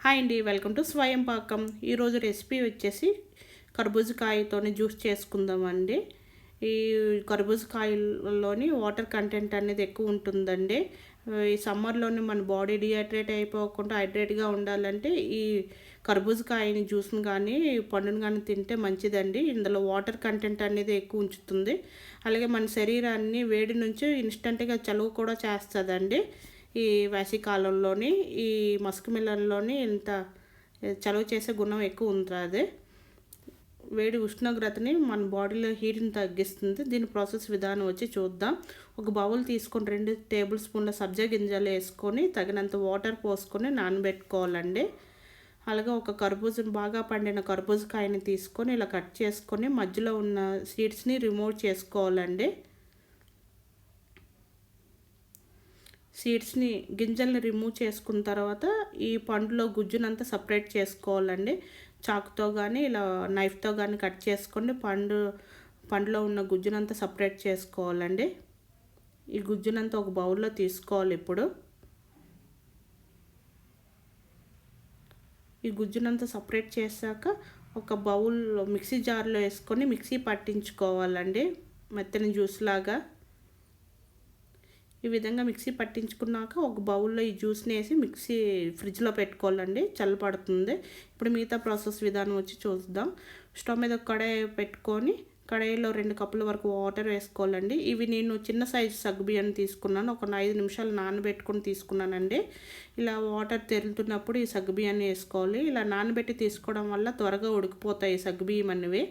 Hi అండి, welcome to స్వయం పాకం. ఈరోజు రెసిపీ వచ్చేసి కర్బూజకాయతోని జ్యూస్ చేసుకుందామండి. ఈ కర్బూజకాయలోని వాటర్ కంటెంట్ అనేది ఎక్కువ ఉంటుందండి. ఈ సమ్మర్లోని మన బాడీ డిహైడ్రేట్ అయిపోకుండా హైడ్రేట్గా ఉండాలంటే ఈ కర్బూజకాయని జ్యూస్ని కానీ పండుని కానీ తింటే మంచిదండి. ఇందులో వాటర్ కంటెంట్ అనేది ఎక్కువ ఉంచుతుంది. అలాగే మన శరీరాన్ని వేడి నుంచి ఇన్స్టెంట్గా చలువ కూడా చేస్తుందండి. ఈ వేసవికాలంలోని ఈ మస్క్ మిలన్లోని ఇంత చలువ చేసే గుణం ఎక్కువ ఉంటుంది. వేడి ఉష్ణోగ్రతని మన బాడీలో హీట్ని తగ్గిస్తుంది. దీని ప్రాసెస్ విధానం వచ్చి చూద్దాం. ఒక బౌల్ తీసుకొని 2 టేబుల్ స్పూన్ల సబ్జా గింజలు వేసుకొని తగినంత వాటర్ పోసుకొని నానబెట్టుకోవాలండి. అలాగే ఒక బాగా పండిన కర్బూజకాయని తీసుకొని ఇలా కట్ చేసుకొని మధ్యలో ఉన్న సీడ్స్ని రిమూవ్ చేసుకోవాలండి. సీడ్స్ని గింజల్ని రిమూవ్ చేసుకున్న తర్వాత ఈ పండులో గుజ్జునంతా సపరేట్ చేసుకోవాలండి. చాకుతో కానీ ఇలా నైఫ్తో కానీ కట్ చేసుకొని పండులో ఉన్న గుజ్జునంతా సపరేట్ చేసుకోవాలండి. ఈ గుజ్జునంతా ఒక బౌల్లో తీసుకోవాలి. ఇప్పుడు ఈ గుజ్జునంతా సపరేట్ చేశాక ఒక బౌల్లో మిక్సీ జార్లో వేసుకొని మిక్సీ పట్టించుకోవాలండి, మెత్తని జ్యూస్ లాగా. ఈ విధంగా మిక్సీ పట్టించుకున్నాక ఒక బౌల్లో ఈ జ్యూస్ని వేసి ఫ్రిడ్జ్లో పెట్టుకోవాలండి, చల్లపడుతుంది. ఇప్పుడు మిగతా ప్రాసెస్ విధానం వచ్చి చూద్దాం. స్టవ్ మీద కడాయి పెట్టుకొని కడాయిలో 2 కప్పుల వరకు వాటర్ వేసుకోవాలండి. ఇవి నేను చిన్న సైజు సగ్గుబియ్యాన్ని తీసుకున్నాను. ఒక 5 నిమిషాలు నానబెట్టుకొని తీసుకున్నానండి. ఇలా వాటర్ తెరులుతున్నప్పుడు ఈ సగ్గుబియ్యాన్ని వేసుకోవాలి. ఇలా నానబెట్టి తీసుకోవడం వల్ల త్వరగా ఉడికిపోతాయి సగ్గుబియ్యం అనేవి.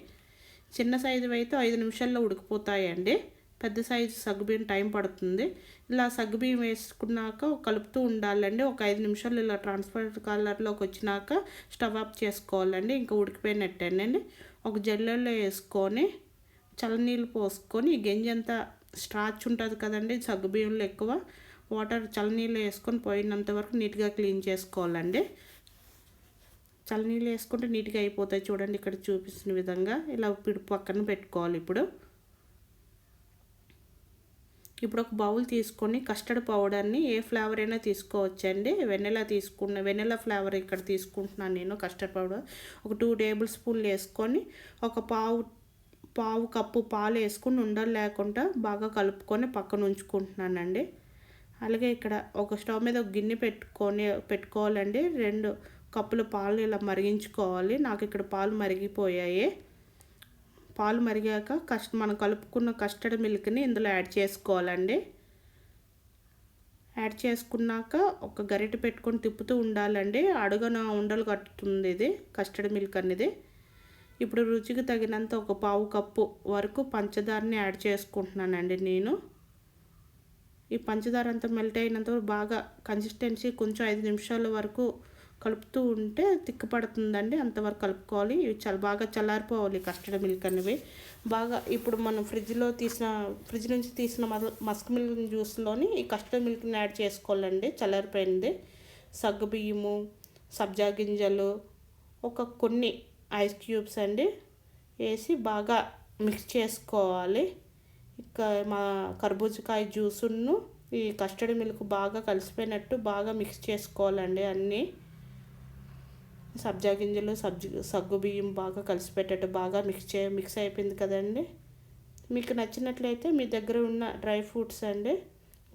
చిన్న సైజు అయితే 5 నిమిషాల్లో ఉడికిపోతాయండి. పెద్ద సైజు సగ్గుబియ్యం టైం పడుతుంది. ఇలా సగ్గుబియ్యం వేసుకున్నాక కలుపుతూ ఉండాలండి. ఒక 5 నిమిషాలు ఇలా ట్రాన్స్పరెంట్ కలర్లోకి వచ్చినాక స్టవ్ ఆఫ్ చేసుకోవాలండి. ఇంకా ఉడికిపోయినట్టేనండి. ఒక జల్లెల్లో వేసుకొని చల్లనీళ్ళు పోసుకొని ఈ గంజి అంతా స్ట్రాచ్ ఉంటుంది కదండి సగ్గుబియ్యంలో, ఎక్కువ వాటర్ చల్లనీళ్ళు వేసుకొని పోయినంత వరకు నీట్గా క్లీన్ చేసుకోవాలండి. చల్లనీళ్ళు వేసుకుంటే నీట్గా అయిపోతాయి. చూడండి ఇక్కడ చూపిస్తున్న విధంగా ఇలా పక్కన పెట్టుకోవాలి. ఇప్పుడు ఒక బౌల్ తీసుకొని కస్టర్డ్ పౌడర్ని ఏ ఫ్లేవర్ అయినా తీసుకోవచ్చండి. వెనిలా ఫ్లేవర్ ఇక్కడ తీసుకుంటున్నాను నేను. కస్టర్డ్ పౌడర్ ఒక 2 టేబుల్ స్పూన్లు వేసుకొని ఒక పావు కప్పు పాలు వేసుకొని ఉండలు లేకుండా బాగా కలుపుకొని పక్కన ఉంచుకుంటున్నానండి. అలాగే ఇక్కడ ఒక స్టవ్ మీద ఒక గిన్నె పెట్టుకోవాలండి. 2 కప్పుల పాలు ఇలా మరిగించుకోవాలి. నాకు ఇక్కడ పాలు మరిగిపోయాయి. పాలు మరిగాక మనం కలుపుకున్న కస్టర్డ్ మిల్క్ని ఇందులో యాడ్ చేసుకోవాలండి. యాడ్ చేసుకున్నాక ఒక గరిటె పెట్టుకొని తిప్పుతూ ఉండాలండి. అడుగున ఉండలు కట్టుతుంది ఇది కస్టర్డ్ మిల్క్ అనేది. ఇప్పుడు రుచికి తగినంత ఒక పావు కప్పు వరకు పంచదారని యాడ్ చేసుకుంటున్నానండి నేను. ఈ పంచదార అంతా మెల్ట్ అయినంత బాగా కన్సిస్టెన్సీ కొంచెం 5 నిమిషాల వరకు కలుపుతూ ఉంటే తిక్కపడుతుందండి. అంతవరకు కలుపుకోవాలి. ఇవి చాలా బాగా చల్లారిపోవాలి కస్టర్డ్ మిల్క్ అనేవి బాగా. ఇప్పుడు మనం ఫ్రిడ్జ్ నుంచి తీసిన మస్క్ మిల్క్ జ్యూస్లోని ఈ కస్టర్డ్ మిల్క్ని యాడ్ చేసుకోవాలండి. చల్లారిపోయింది సగ్గుబియ్యము, సబ్జా గింజలు, కొన్ని ఐస్ క్యూబ్స్ అండి వేసి బాగా మిక్స్ చేసుకోవాలి. మా కర్బూజకాయ జ్యూసును ఈ కస్టర్డ్ మిల్క్ బాగా కలిసిపోయినట్టు బాగా మిక్స్ చేసుకోవాలండి. అన్నీ సబ్జా గింజలు సగ్గుబియ్యం బాగా కలిసిపెట్టేట్టు బాగా మిక్స్ అయిపోయింది కదండి. మీకు నచ్చినట్లయితే మీ దగ్గర ఉన్న డ్రై ఫ్రూట్స్ అండి,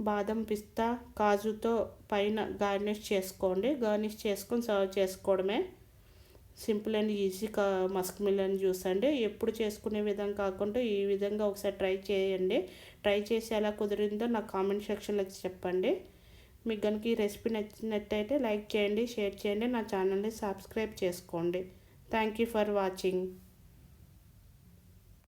బాదం, పిస్తా, కాజుతో పైన గార్నిష్ చేసుకొని సర్వ్ చేసుకోవడమే. Simple and easy Musk melon juice అండి. ఎప్పుడు చేసుకునే విధంగా కాకుండా ఈ విధంగా ఒకసారి ట్రై చేయండి. ట్రై చేసి ఎలా కుదిరిందో నాకు కామెంట్ సెక్షన్లో చెప్పండి. మీకు కనుక ఈ రెసిపీ నచ్చినట్టయితే లైక్ చేయండి, షేర్ చేయండి, నా ఛానల్ని సబ్స్క్రైబ్ చేసుకోండి. Thank you for watching.